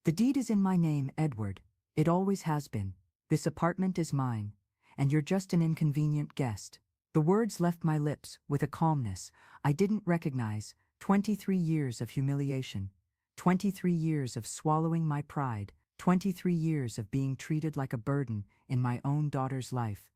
The deed is in my name, Edward. It always has been. This apartment is mine, and you're just an inconvenient guest. The words left my lips with a calmness I didn't recognize. 23 years of humiliation, 23 years of swallowing my pride, 23 years of being treated like a burden in my own daughter's life.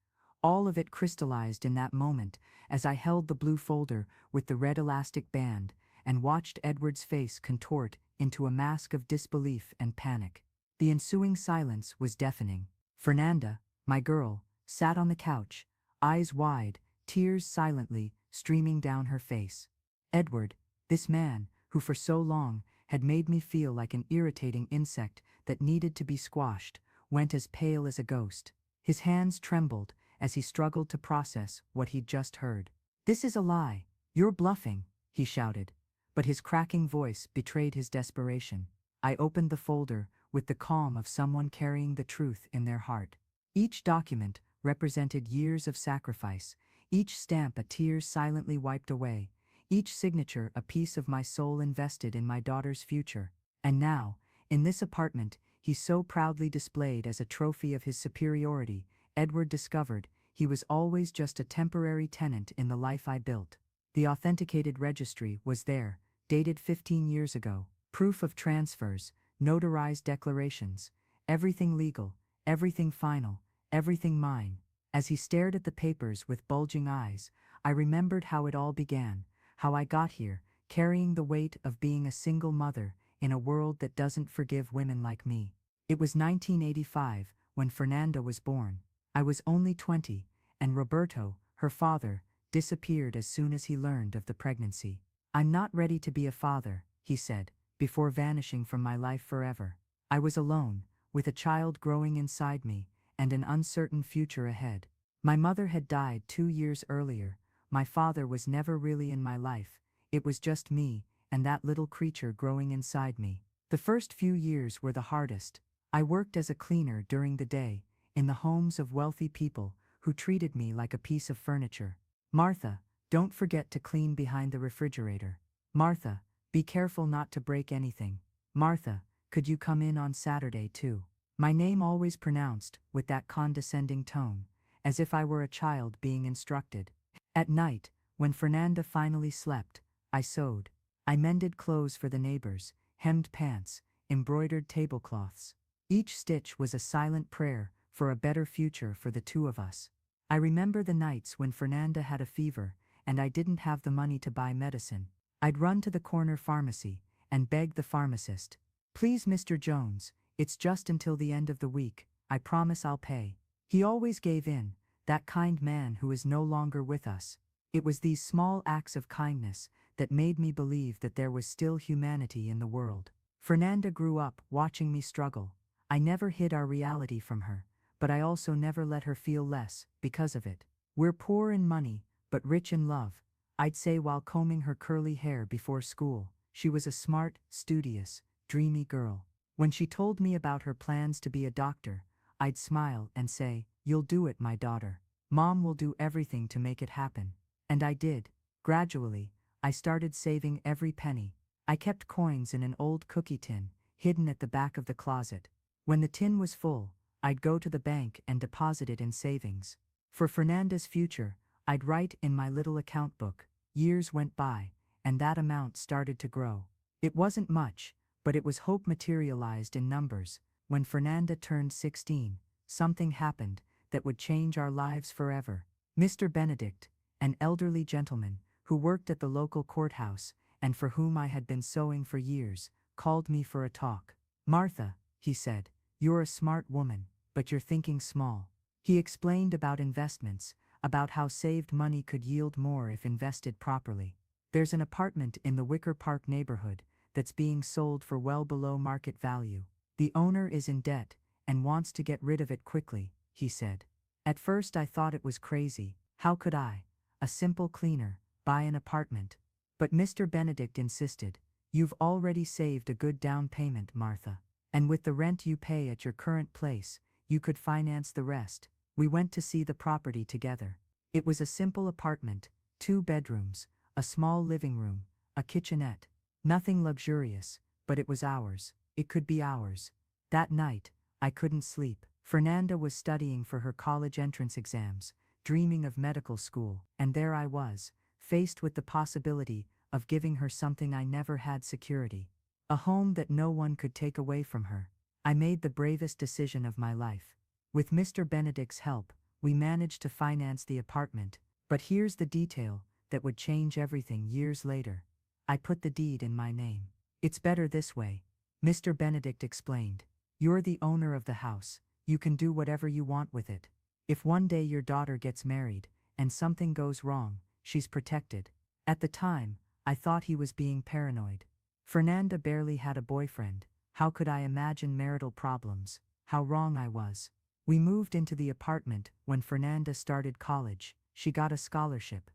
All of it crystallized in that moment as I held the blue folder with the red elastic band and watched Edward's face contort into a mask of disbelief and panic. The ensuing silence was deafening. Fernanda, my girl, sat on the couch, eyes wide, tears silently streaming down her face. Edward, this man, who for so long had made me feel like an irritating insect that needed to be squashed, went as pale as a ghost. His hands trembled as he struggled to process what he'd just heard. "This is a lie. You're bluffing," he shouted, but his cracking voice betrayed his desperation. I opened the folder with the calm of someone carrying the truth in their heart. Each document represented years of sacrifice, each stamp a tear silently wiped away, each signature a piece of my soul invested in my daughter's future. And now, in this apartment he so proudly displayed as a trophy of his superiority, Edward discovered he was always just a temporary tenant in the life I built. The authenticated registry was there, dated 15 years ago, proof of transfers, notarized declarations, everything legal, everything final, everything mine. As he stared at the papers with bulging eyes, I remembered how it all began, how I got here, carrying the weight of being a single mother in a world that doesn't forgive women like me. It was 1985 when Fernanda was born. I was only 20, and Roberto, her father, disappeared as soon as he learned of the pregnancy. "I'm not ready to be a father," he said, before vanishing from my life forever. I was alone, with a child growing inside me, and an uncertain future ahead. My mother had died 2 years earlier. My father was never really in my life. It was just me and that little creature growing inside me. The first few years were the hardest. I worked as a cleaner during the day, in the homes of wealthy people who treated me like a piece of furniture. "Martha, don't forget to clean behind the refrigerator. Martha, be careful not to break anything. Martha, could you come in on Saturday too?" My name always pronounced with that condescending tone, as if I were a child being instructed. At night, when Fernanda finally slept, I sewed. I mended clothes for the neighbors, hemmed pants, embroidered tablecloths. Each stitch was a silent prayer for a better future for the two of us. I remember the nights when Fernanda had a fever and I didn't have the money to buy medicine. I'd run to the corner pharmacy and beg the pharmacist, "Please, Mr. Jones, it's just until the end of the week. I promise I'll pay." He always gave in, that kind man who is no longer with us. It was these small acts of kindness that made me believe that there was still humanity in the world. Fernanda grew up watching me struggle. I never hid our reality from her, but I also never let her feel less because of it. "We're poor in money, but rich in love," I'd say while combing her curly hair before school. She was a smart, studious, dreamy girl. When she told me about her plans to be a doctor, I'd smile and say, "You'll do it, my daughter. Mom will do everything to make it happen." And I did. Gradually, I started saving every penny. I kept coins in an old cookie tin, hidden at the back of the closet. When the tin was full, I'd go to the bank and deposit it in savings. For Fernanda's future, I'd write in my little account book. Years went by, and that amount started to grow. It wasn't much, but it was hope materialized in numbers. When Fernanda turned 16, something happened that would change our lives forever. Mr. Benedict, an elderly gentleman who worked at the local courthouse and for whom I had been sewing for years, called me for a talk. "Martha," he said, "you're a smart woman, but you're thinking small." He explained about investments, about how saved money could yield more if invested properly. "There's an apartment in the Wicker Park neighborhood that's being sold for well below market value. The owner is in debt and wants to get rid of it quickly," he said. At first I thought it was crazy. How could I, a simple cleaner, buy an apartment? But Mr. Benedict insisted, "You've already saved a good down payment, Martha. And with the rent you pay at your current place, you could finance the rest." We went to see the property together. It was a simple apartment, 2 bedrooms, a small living room, a kitchenette. Nothing luxurious, but it was ours. It could be hours. That night, I couldn't sleep. Fernanda was studying for her college entrance exams, dreaming of medical school, and there I was, faced with the possibility of giving her something I never had: security. A home that no one could take away from her. I made the bravest decision of my life. With Mr. Benedict's help, we managed to finance the apartment, but here's the detail that would change everything years later. I put the deed in my name. It's better this way, Mr. Benedict explained. You're the owner of the house. You can do whatever you want with it. If one day your daughter gets married and something goes wrong, she's protected. At the time, I thought he was being paranoid. Fernanda barely had a boyfriend. How could I imagine marital problems? How wrong I was. We moved into the apartment when Fernanda started college. She got a scholarship.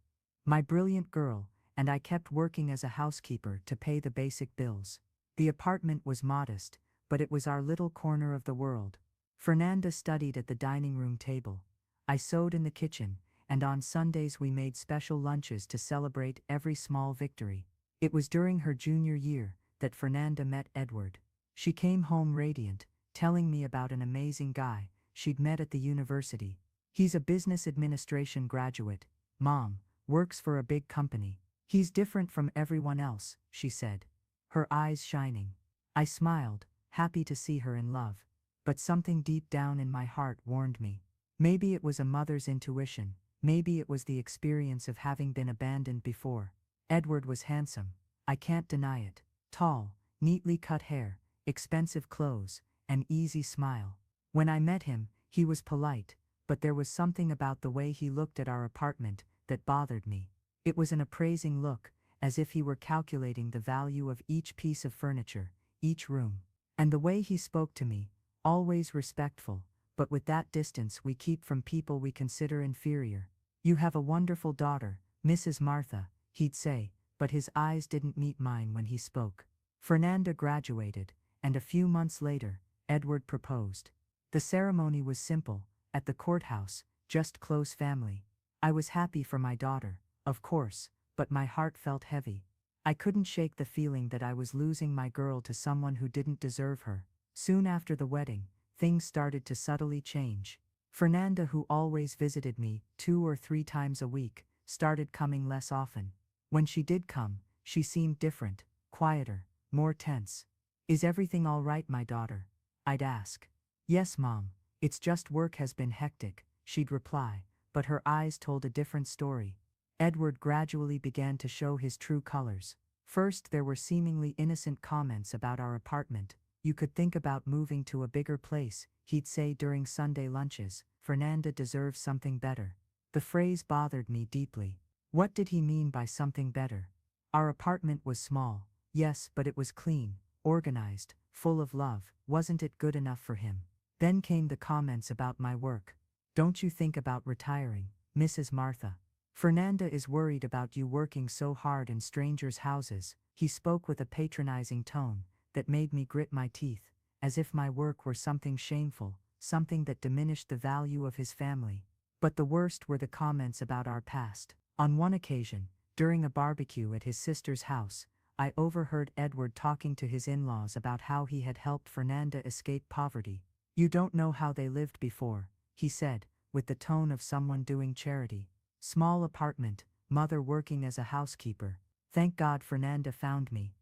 My brilliant girl, and I kept working as a housekeeper to pay the basic bills. The apartment was modest, but it was our little corner of the world. Fernanda studied at the dining room table. I sewed in the kitchen, and on Sundays we made special lunches to celebrate every small victory. It was during her junior year that Fernanda met Edward. She came home radiant, telling me about an amazing guy she'd met at the university. He's a business administration graduate, Mom, works for a big company. He's different from everyone else, she said, her eyes shining. I smiled, happy to see her in love. But something deep down in my heart warned me. Maybe it was a mother's intuition, maybe it was the experience of having been abandoned before. Edward was handsome, I can't deny it. Tall, neatly cut hair, expensive clothes, an easy smile. When I met him, he was polite, but there was something about the way he looked at our apartment that bothered me. It was an appraising look, as if he were calculating the value of each piece of furniture, each room. And the way he spoke to me, always respectful, but with that distance we keep from people we consider inferior. You have a wonderful daughter, Mrs. Martha, he'd say, but his eyes didn't meet mine when he spoke. Fernanda graduated, and a few months later, Edward proposed. The ceremony was simple, at the courthouse, just close family. I was happy for my daughter, of course, but my heart felt heavy. I couldn't shake the feeling that I was losing my girl to someone who didn't deserve her. Soon after the wedding, things started to subtly change. Fernanda, who always visited me 2 or 3 times a week, started coming less often. When she did come, she seemed different, quieter, more tense. Is everything all right, my daughter? I'd ask. Yes, Mom, it's just work has been hectic, she'd reply, but her eyes told a different story. Edward gradually began to show his true colors. First, there were seemingly innocent comments about our apartment. You could think about moving to a bigger place, he'd say during Sunday lunches. Fernanda deserves something better. The phrase bothered me deeply. What did he mean by something better? Our apartment was small, yes, but it was clean, organized, full of love. Wasn't it good enough for him? Then came the comments about my work. Don't you think about retiring, Mrs. Martha? Fernanda is worried about you working so hard in strangers' houses. He spoke with a patronizing tone that made me grit my teeth, as if my work were something shameful, something that diminished the value of his family. But the worst were the comments about our past. On one occasion, during a barbecue at his sister's house, I overheard Edward talking to his in-laws about how he had helped Fernanda escape poverty. You don't know how they lived before, he said, with the tone of someone doing charity. Small apartment, mother working as a housekeeper. Thank God Fernanda found me.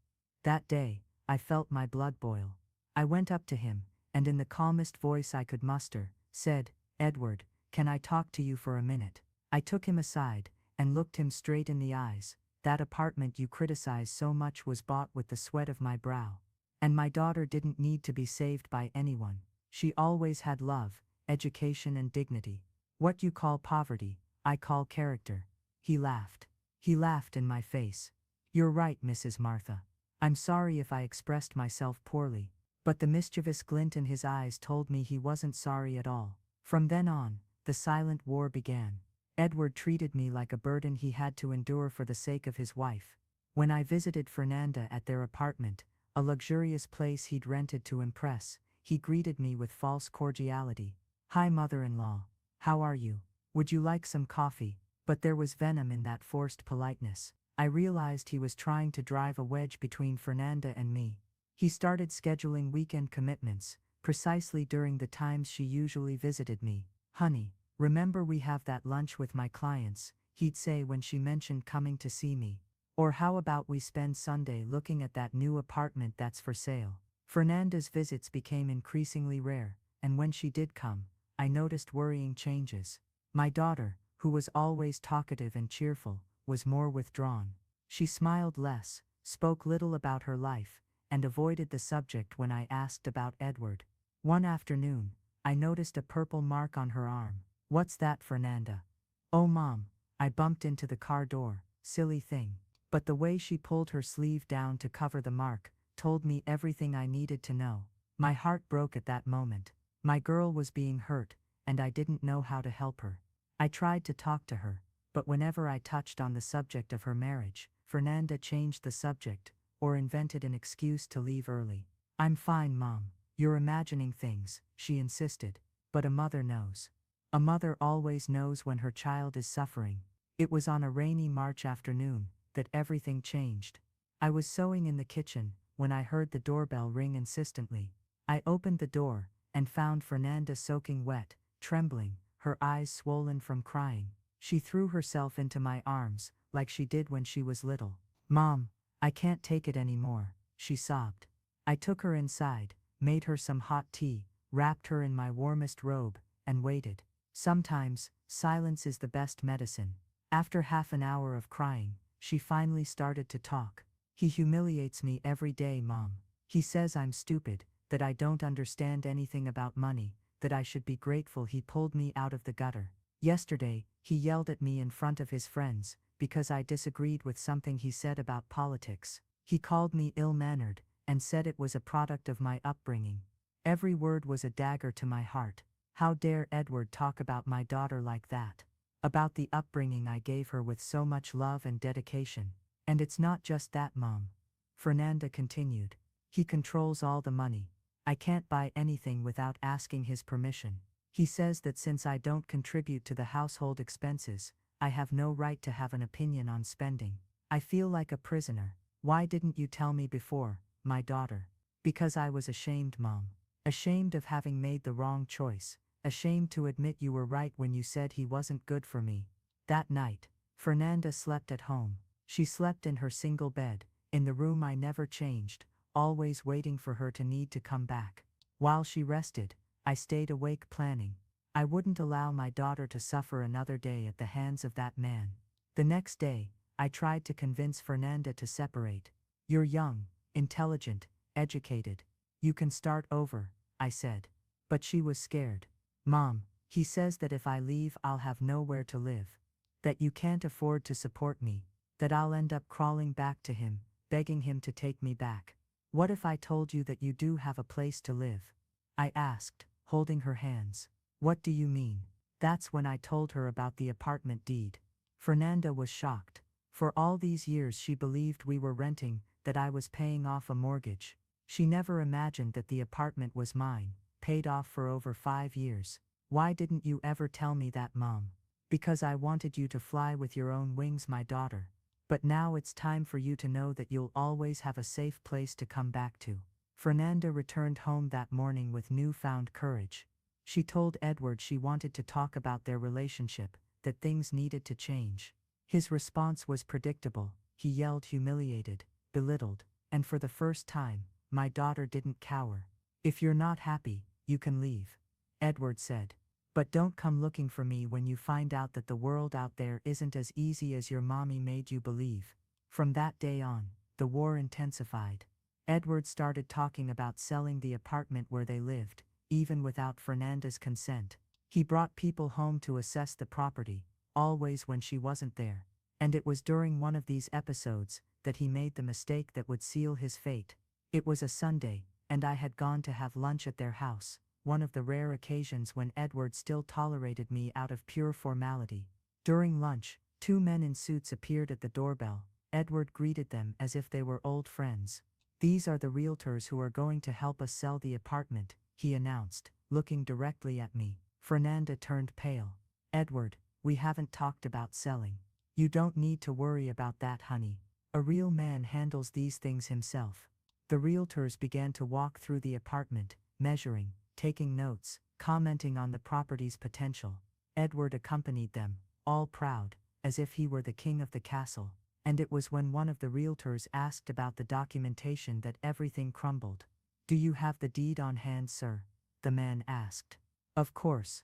That day, I felt my blood boil. I went up to him, and in the calmest voice I could muster, said, Edward, can I talk to you for a minute? I took him aside, and looked him straight in the eyes. That apartment you criticize so much was bought with the sweat of my brow. And my daughter didn't need to be saved by anyone. She always had love, education and dignity. What you call poverty, I call character. He laughed. He laughed in my face. You're right, Mrs. Martha. I'm sorry if I expressed myself poorly. But the mischievous glint in his eyes told me he wasn't sorry at all. From then on, the silent war began. Edward treated me like a burden he had to endure for the sake of his wife. When I visited Fernanda at their apartment, a luxurious place he'd rented to impress, he greeted me with false cordiality. Hi, mother-in-law. How are you? Would you like some coffee? But there was venom in that forced politeness. I realized he was trying to drive a wedge between Fernanda and me. He started scheduling weekend commitments, precisely during the times she usually visited me. "Honey, remember we have that lunch with my clients," he'd say when she mentioned coming to see me. Or how about we spend Sunday looking at that new apartment that's for sale? Fernanda's visits became increasingly rare, and when she did come, I noticed worrying changes. My daughter, who was always talkative and cheerful, was more withdrawn. She smiled less, spoke little about her life, and avoided the subject when I asked about Edward. One afternoon, I noticed a purple mark on her arm. "What's that, Fernanda?" "Oh, Mom, I bumped into the car door, silly thing." But the way she pulled her sleeve down to cover the mark told me everything I needed to know. My heart broke at that moment. My girl was being hurt, and I didn't know how to help her. I tried to talk to her, but whenever I touched on the subject of her marriage, Fernanda changed the subject, or invented an excuse to leave early. "I'm fine, Mom. You're imagining things," she insisted. But a mother knows. A mother always knows when her child is suffering. It was on a rainy March afternoon that everything changed. I was sewing in the kitchen when I heard the doorbell ring insistently. I opened the door and found Fernanda soaking wet, trembling, her eyes swollen from crying. She threw herself into my arms like she did when she was little. "Mom, I can't take it anymore," she sobbed. I took her inside, made her some hot tea, wrapped her in my warmest robe, and waited. Sometimes, silence is the best medicine. After half an hour of crying, she finally started to talk. "He humiliates me every day, Mom. He says I'm stupid, that I don't understand anything about money, that I should be grateful he pulled me out of the gutter. Yesterday, he yelled at me in front of his friends because I disagreed with something he said about politics. He called me ill-mannered and said it was a product of my upbringing. Every word was a dagger to my heart. How dare Edward talk about my daughter like that? About the upbringing I gave her with so much love and dedication. And it's not just that, Mom," Fernanda continued. "He controls all the money. I can't buy anything without asking his permission. He says that since I don't contribute to the household expenses, I have no right to have an opinion on spending. I feel like a prisoner. Why didn't you tell me before, my daughter?" "Because I was ashamed, Mom. Ashamed of having made the wrong choice. Ashamed to admit you were right when you said he wasn't good for me." That night, Fernanda slept at home. She slept in her single bed, in the room I never changed, always waiting for her to need to come back. While she rested, I stayed awake planning. I wouldn't allow my daughter to suffer another day at the hands of that man. The next day, I tried to convince Fernanda to separate. "You're young, intelligent, educated. You can start over," I said. But she was scared. "Mom, he says that if I leave I'll have nowhere to live. That you can't afford to support me. That I'll end up crawling back to him, begging him to take me back. What if I told you that you do have a place to live?" I asked, holding her hands. "What do you mean?" That's when I told her about the apartment deed. Fernanda was shocked. For all these years she believed we were renting, that I was paying off a mortgage. She never imagined that the apartment was mine, paid off for over 5 years. "Why didn't you ever tell me that, Mom?" "Because I wanted you to fly with your own wings, my daughter. But now it's time for you to know that you'll always have a safe place to come back to." Fernanda returned home that morning with newfound courage. She told Edward she wanted to talk about their relationship, that things needed to change. His response was predictable. He yelled, humiliated, belittled, and for the first time, my daughter didn't cower. "If you're not happy, you can leave," Edward said. "But don't come looking for me when you find out that the world out there isn't as easy as your mommy made you believe." From that day on, the war intensified. Edward started talking about selling the apartment where they lived, even without Fernanda's consent. He brought people home to assess the property, always when she wasn't there. And it was during one of these episodes that he made the mistake that would seal his fate. It was a Sunday, and I had gone to have lunch at their house, one of the rare occasions when Edward still tolerated me out of pure formality. During lunch, 2 men in suits appeared at the doorbell. Edward greeted them as if they were old friends. "These are the realtors who are going to help us sell the apartment," he announced, looking directly at me. Fernanda turned pale. "Edward, we haven't talked about selling. You don't need to worry about that, honey. A real man handles these things himself." The realtors began to walk through the apartment, measuring, taking notes, commenting on the property's potential. Edward accompanied them, all proud, as if he were the king of the castle. And it was when one of the realtors asked about the documentation that everything crumbled. "Do you have the deed on hand, sir?" the man asked. Of course,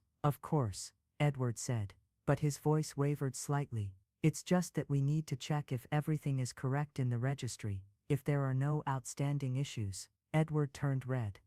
Edward said, but his voice wavered slightly. "It's just that we need to check if everything is correct in the registry, if there are no outstanding issues." Edward turned red.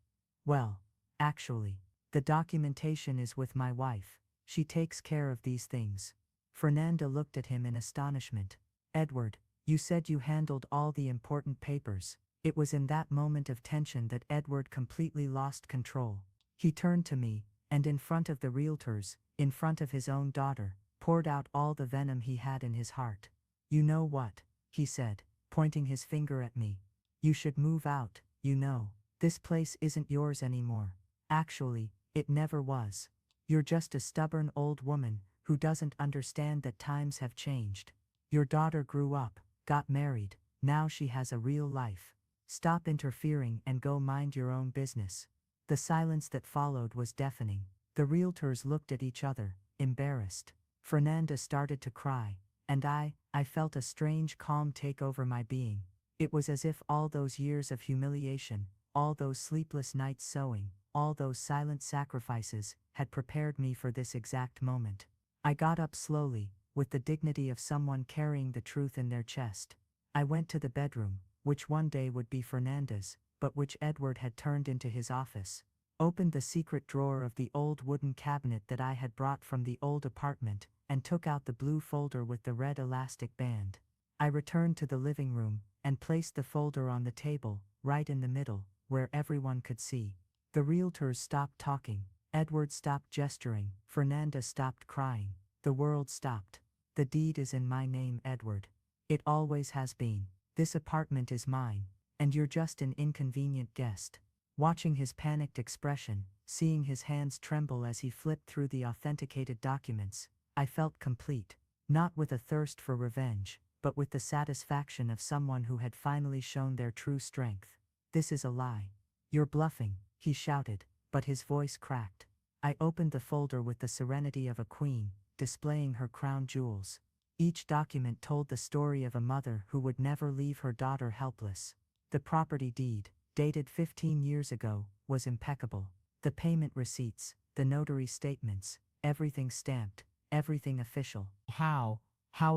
"Well, actually, the documentation is with my wife. She takes care of these things." Fernanda looked at him in astonishment. "Edward, you said you handled all the important papers." It was in that moment of tension that Edward completely lost control. He turned to me, and in front of the realtors, in front of his own daughter, poured out all the venom he had in his heart. "You know what?" he said, pointing his finger at me. "You should move out, you know. This place isn't yours anymore. Actually, it never was. You're just a stubborn old woman who doesn't understand that times have changed. Your daughter grew up, got married, now she has a real life. Stop interfering and go mind your own business." The silence that followed was deafening. The realtors looked at each other, embarrassed. Fernanda started to cry, and I felt a strange calm take over my being. It was as if all those years of humiliation, all those sleepless nights sewing, all those silent sacrifices, had prepared me for this exact moment. I got up slowly, with the dignity of someone carrying the truth in their chest. I went to the bedroom, which one day would be Fernanda's, but which Edward had turned into his office. Opened the secret drawer of the old wooden cabinet that I had brought from the old apartment, and took out the blue folder with the red elastic band. I returned to the living room, and placed the folder on the table, right in the middle, where everyone could see. The realtors stopped talking. Edward stopped gesturing. Fernanda stopped crying. The world stopped. "The deed is in my name, Edward. It always has been. This apartment is mine, and you're just an inconvenient guest." Watching his panicked expression, seeing his hands tremble as he flipped through the authenticated documents, I felt complete, not with a thirst for revenge, but with the satisfaction of someone who had finally shown their true strength. "This is a lie. You're bluffing," he shouted, but his voice cracked. I opened the folder with the serenity of a queen, displaying her crown jewels. Each document told the story of a mother who would never leave her daughter helpless. The property deed, dated 15 years ago, was impeccable. The payment receipts, the notary statements, everything stamped, everything official. How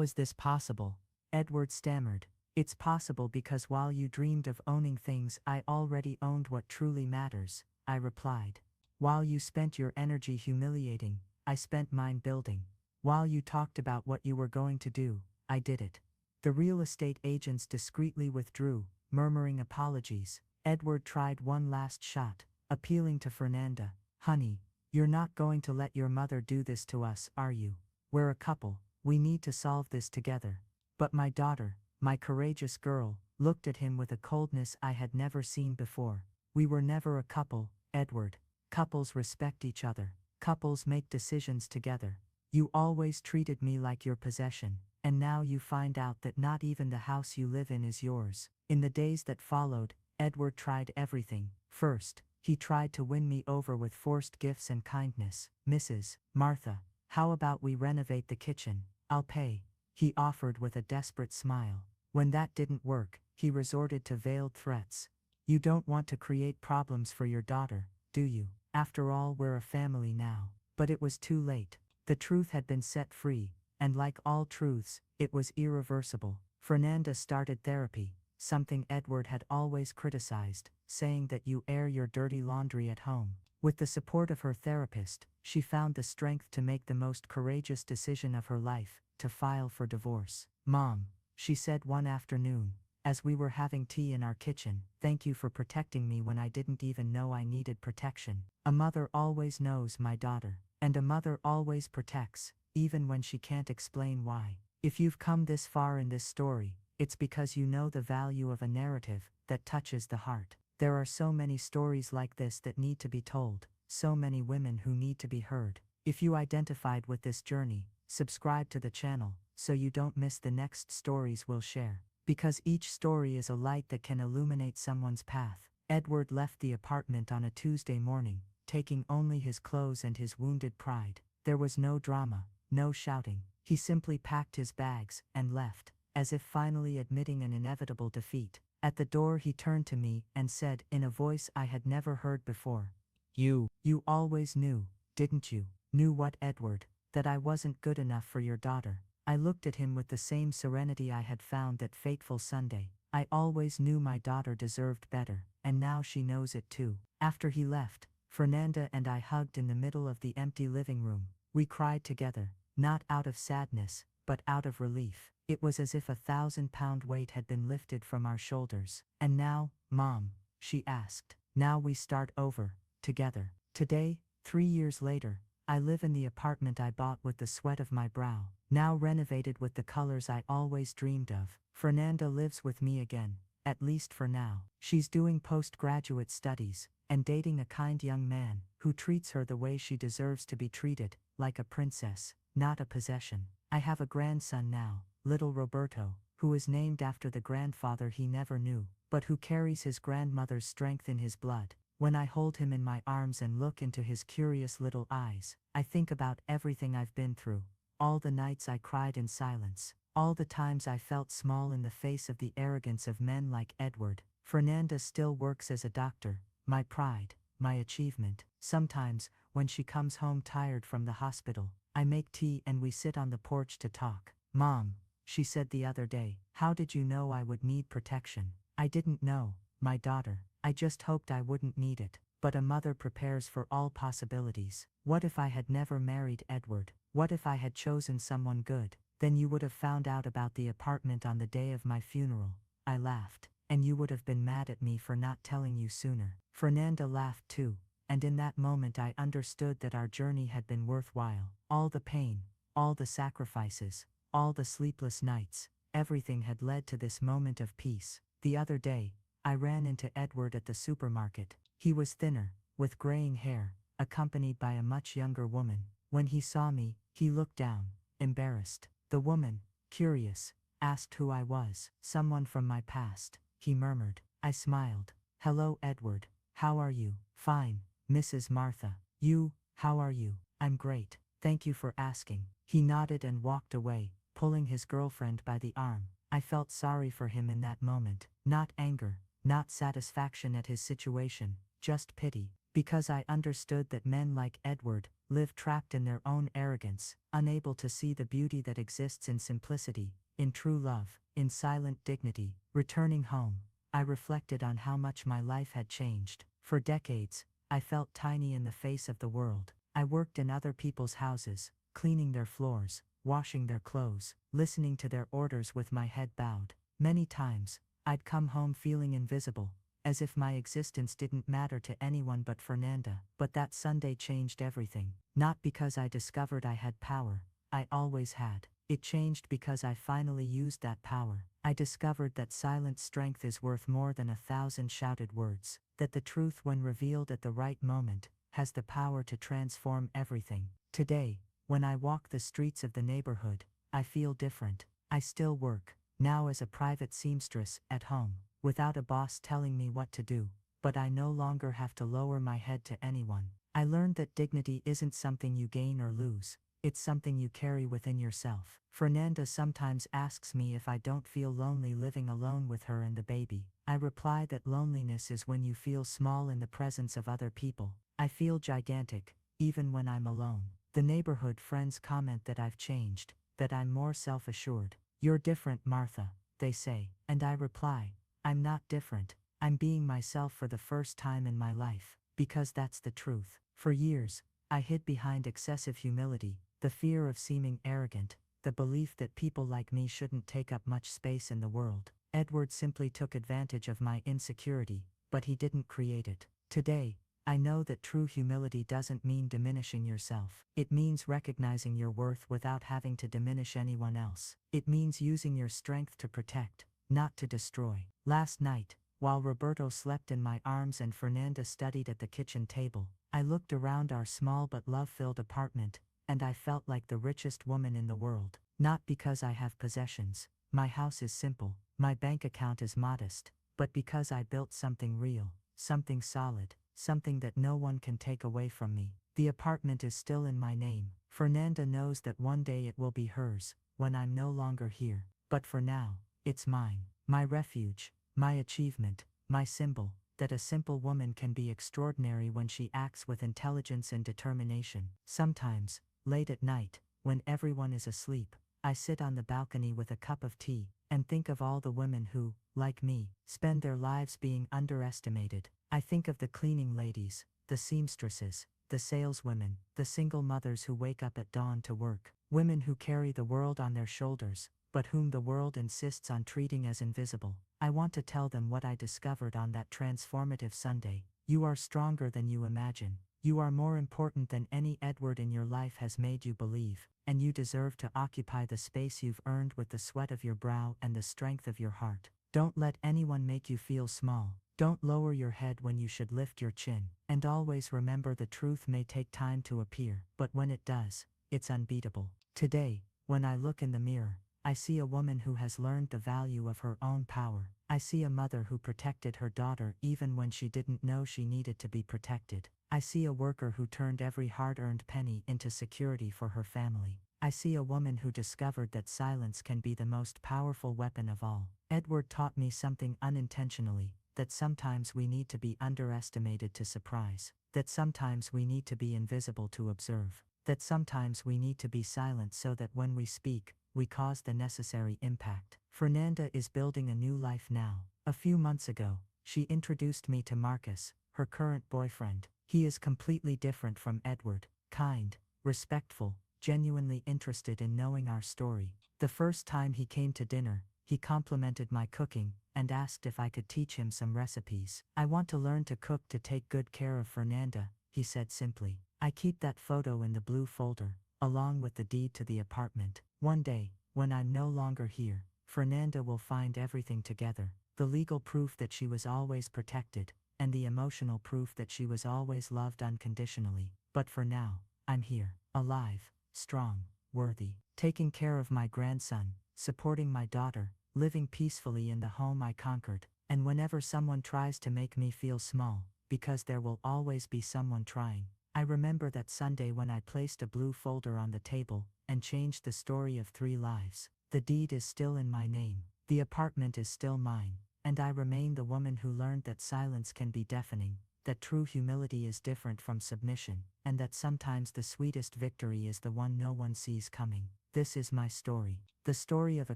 is this possible?" Edward stammered. "It's possible because while you dreamed of owning things, I already owned what truly matters," I replied. "While you spent your energy humiliating, I spent mine building. While you talked about what you were going to do, I did it." The real estate agents discreetly withdrew, murmuring apologies. Edward tried one last shot, appealing to Fernanda. "Honey, you're not going to let your mother do this to us, are you? We're a couple, we need to solve this together." But my daughter, my courageous girl, looked at him with a coldness I had never seen before. "We were never a couple, Edward. Couples respect each other. Couples make decisions together. You always treated me like your possession, and now you find out that not even the house you live in is yours." In the days that followed, Edward tried everything. First, he tried to win me over with forced gifts and kindness. "Mrs. Martha, how about we renovate the kitchen? I'll pay," he offered with a desperate smile. When that didn't work, he resorted to veiled threats. "You don't want to create problems for your daughter, do you? After all, we're a family now." But it was too late. The truth had been set free, and like all truths, it was irreversible. Fernanda started therapy, something Edward had always criticized, saying that you air your dirty laundry at home. With the support of her therapist, she found the strength to make the most courageous decision of her life, to file for divorce. "Mom," she said one afternoon, as we were having tea in our kitchen, "thank you for protecting me when I didn't even know I needed protection. A mother always knows, my daughter, and a mother always protects, even when she can't explain why. If you've come this far in this story, it's because you know the value of a narrative that touches the heart. There are so many stories like this that need to be told, so many women who need to be heard. If you identified with this journey, subscribe to the channel so you don't miss the next stories we'll share. Because each story is a light that can illuminate someone's path. Edward left the apartment on a Tuesday morning, taking only his clothes and his wounded pride. There was no drama, no shouting. He simply packed his bags and left, as if finally admitting an inevitable defeat. At the door he turned to me and said in a voice I had never heard before, You always knew, didn't you? Knew what, Edward? That I wasn't good enough for your daughter. I looked at him with the same serenity I had found that fateful Sunday. I always knew my daughter deserved better, and now she knows it too. After he left, Fernanda and I hugged in the middle of the empty living room. We cried together, not out of sadness, but out of relief. It was as if 1,000-pound weight had been lifted from our shoulders. And now, Mom, she asked, now we start over, together. Today, 3 years later, I live in the apartment I bought with the sweat of my brow, now renovated with the colors I always dreamed of. Fernanda lives with me again, at least for now. She's doing postgraduate studies, and dating a kind young man, who treats her the way she deserves to be treated, like a princess, not a possession. I have a grandson now, little Roberto, who is named after the grandfather he never knew, but who carries his grandmother's strength in his blood. When I hold him in my arms and look into his curious little eyes, I think about everything I've been through, all the nights I cried in silence, all the times I felt small in the face of the arrogance of men like Edward. Fernanda still works as a doctor, my pride, my achievement. Sometimes, when she comes home tired from the hospital, I make tea and we sit on the porch to talk. Mom, she said the other day, how did you know I would need protection? I didn't know, my daughter. I just hoped I wouldn't need it. But a mother prepares for all possibilities. What if I had never married Edward? What if I had chosen someone good? Then you would have found out about the apartment on the day of my funeral. I laughed, and you would have been mad at me for not telling you sooner. Fernanda laughed too, and in that moment I understood that our journey had been worthwhile. All the pain, all the sacrifices, all the sleepless nights, everything had led to this moment of peace. The other day, I ran into Edward at the supermarket. He was thinner, with graying hair, accompanied by a much younger woman. When he saw me, he looked down, embarrassed. The woman, curious, asked who I was. Someone from my past, he murmured. I smiled. Hello, Edward. How are you? Fine, Mrs. Martha. You, how are you? I'm great. Thank you for asking. He nodded and walked away, pulling his girlfriend by the arm. I felt sorry for him in that moment. Not anger, not satisfaction at his situation, just pity, because I understood that men like Edward live trapped in their own arrogance, unable to see the beauty that exists in simplicity, in true love, in silent dignity. Returning home, I reflected on how much my life had changed. For decades, I felt tiny in the face of the world. I worked in other people's houses, cleaning their floors, washing their clothes, listening to their orders with my head bowed. Many times, I'd come home feeling invisible, as if my existence didn't matter to anyone but Fernanda. But that Sunday changed everything. Not because I discovered I had power, I always had. It changed because I finally used that power. I discovered that silent strength is worth more than 1,000 shouted words, that the truth when revealed at the right moment, has the power to transform everything. Today, when I walk the streets of the neighborhood, I feel different. I still work, now as a private seamstress, at home, without a boss telling me what to do, but I no longer have to lower my head to anyone. I learned that dignity isn't something you gain or lose, it's something you carry within yourself. Fernanda sometimes asks me if I don't feel lonely living alone with her and the baby. I reply that loneliness is when you feel small in the presence of other people. I feel gigantic, even when I'm alone. The neighborhood friends comment that I've changed, that I'm more self-assured. You're different, Martha, they say. And I reply, I'm not different. I'm being myself for the first time in my life, because that's the truth. For years, I hid behind excessive humility, the fear of seeming arrogant, the belief that people like me shouldn't take up much space in the world. Edward simply took advantage of my insecurity, but he didn't create it. Today, I know that true humility doesn't mean diminishing yourself. It means recognizing your worth without having to diminish anyone else. It means using your strength to protect, not to destroy. Last night, while Roberto slept in my arms and Fernanda studied at the kitchen table, I looked around our small but love-filled apartment, and I felt like the richest woman in the world. Not because I have possessions. My house is simple, My bank account is modest, but because I built something real, something solid, something that no one can take away from me. The apartment is still in my name. Fernanda knows that one day it will be hers, when I'm no longer here. But for now, it's mine. My refuge, my achievement, my symbol, that a simple woman can be extraordinary when she acts with intelligence and determination. Sometimes, late at night, when everyone is asleep, I sit on the balcony with a cup of tea, and think of all the women who, like me, spend their lives being underestimated. I think of the cleaning ladies, the seamstresses, the saleswomen, the single mothers who wake up at dawn to work, women who carry the world on their shoulders, but whom the world insists on treating as invisible. I want to tell them what I discovered on that transformative Sunday. You are stronger than you imagine. You are more important than any Edward in your life has made you believe, and you deserve to occupy the space you've earned with the sweat of your brow and the strength of your heart. Don't let anyone make you feel small. Don't lower your head when you should lift your chin. And always remember, the truth may take time to appear, but when it does, it's unbeatable. Today, when I look in the mirror, I see a woman who has learned the value of her own power. I see a mother who protected her daughter even when she didn't know she needed to be protected. I see a worker who turned every hard-earned penny into security for her family. I see a woman who discovered that silence can be the most powerful weapon of all. Edward taught me something unintentionally, that sometimes we need to be underestimated to surprise, that sometimes we need to be invisible to observe, that sometimes we need to be silent so that when we speak, we cause the necessary impact. Fernanda is building a new life now. A few months ago, she introduced me to Marcus, her current boyfriend. He is completely different from Edward, kind, respectful, genuinely interested in knowing our story. The first time he came to dinner, he complimented my cooking and asked if I could teach him some recipes. I want to learn to cook to take good care of Fernanda, he said simply. I keep that photo in the blue folder, along with the deed to the apartment. One day, when I'm no longer here, Fernanda will find everything together, the legal proof that she was always protected, and the emotional proof that she was always loved unconditionally. But for now, I'm here, alive, strong, worthy, taking care of my grandson, supporting my daughter, living peacefully in the home I conquered. And whenever someone tries to make me feel small, because there will always be someone trying, I remember that Sunday when I placed a blue folder on the table and changed the story of 3 lives. The deed is still in my name, the apartment is still mine, and I remain the woman who learned that silence can be deafening, that true humility is different from submission, and that sometimes the sweetest victory is the one no one sees coming. This is my story, the story of a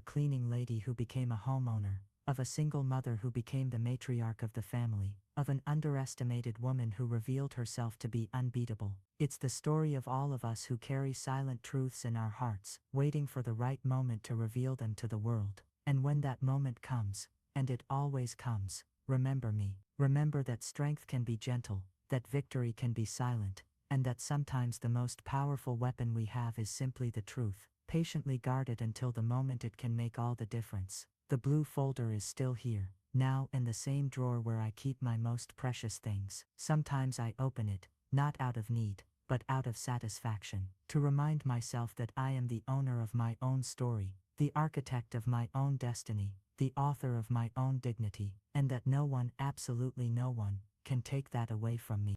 cleaning lady who became a homeowner, of a single mother who became the matriarch of the family, of an underestimated woman who revealed herself to be unbeatable. It's the story of all of us who carry silent truths in our hearts, waiting for the right moment to reveal them to the world. And when that moment comes, and it always comes, remember me. Remember that strength can be gentle, that victory can be silent, and that sometimes the most powerful weapon we have is simply the truth. Patiently guard it until the moment it can make all the difference. The blue folder is still here, now in the same drawer where I keep my most precious things. Sometimes I open it, not out of need, but out of satisfaction, to remind myself that I am the owner of my own story, the architect of my own destiny, the author of my own dignity, and that no one, absolutely no one, can take that away from me.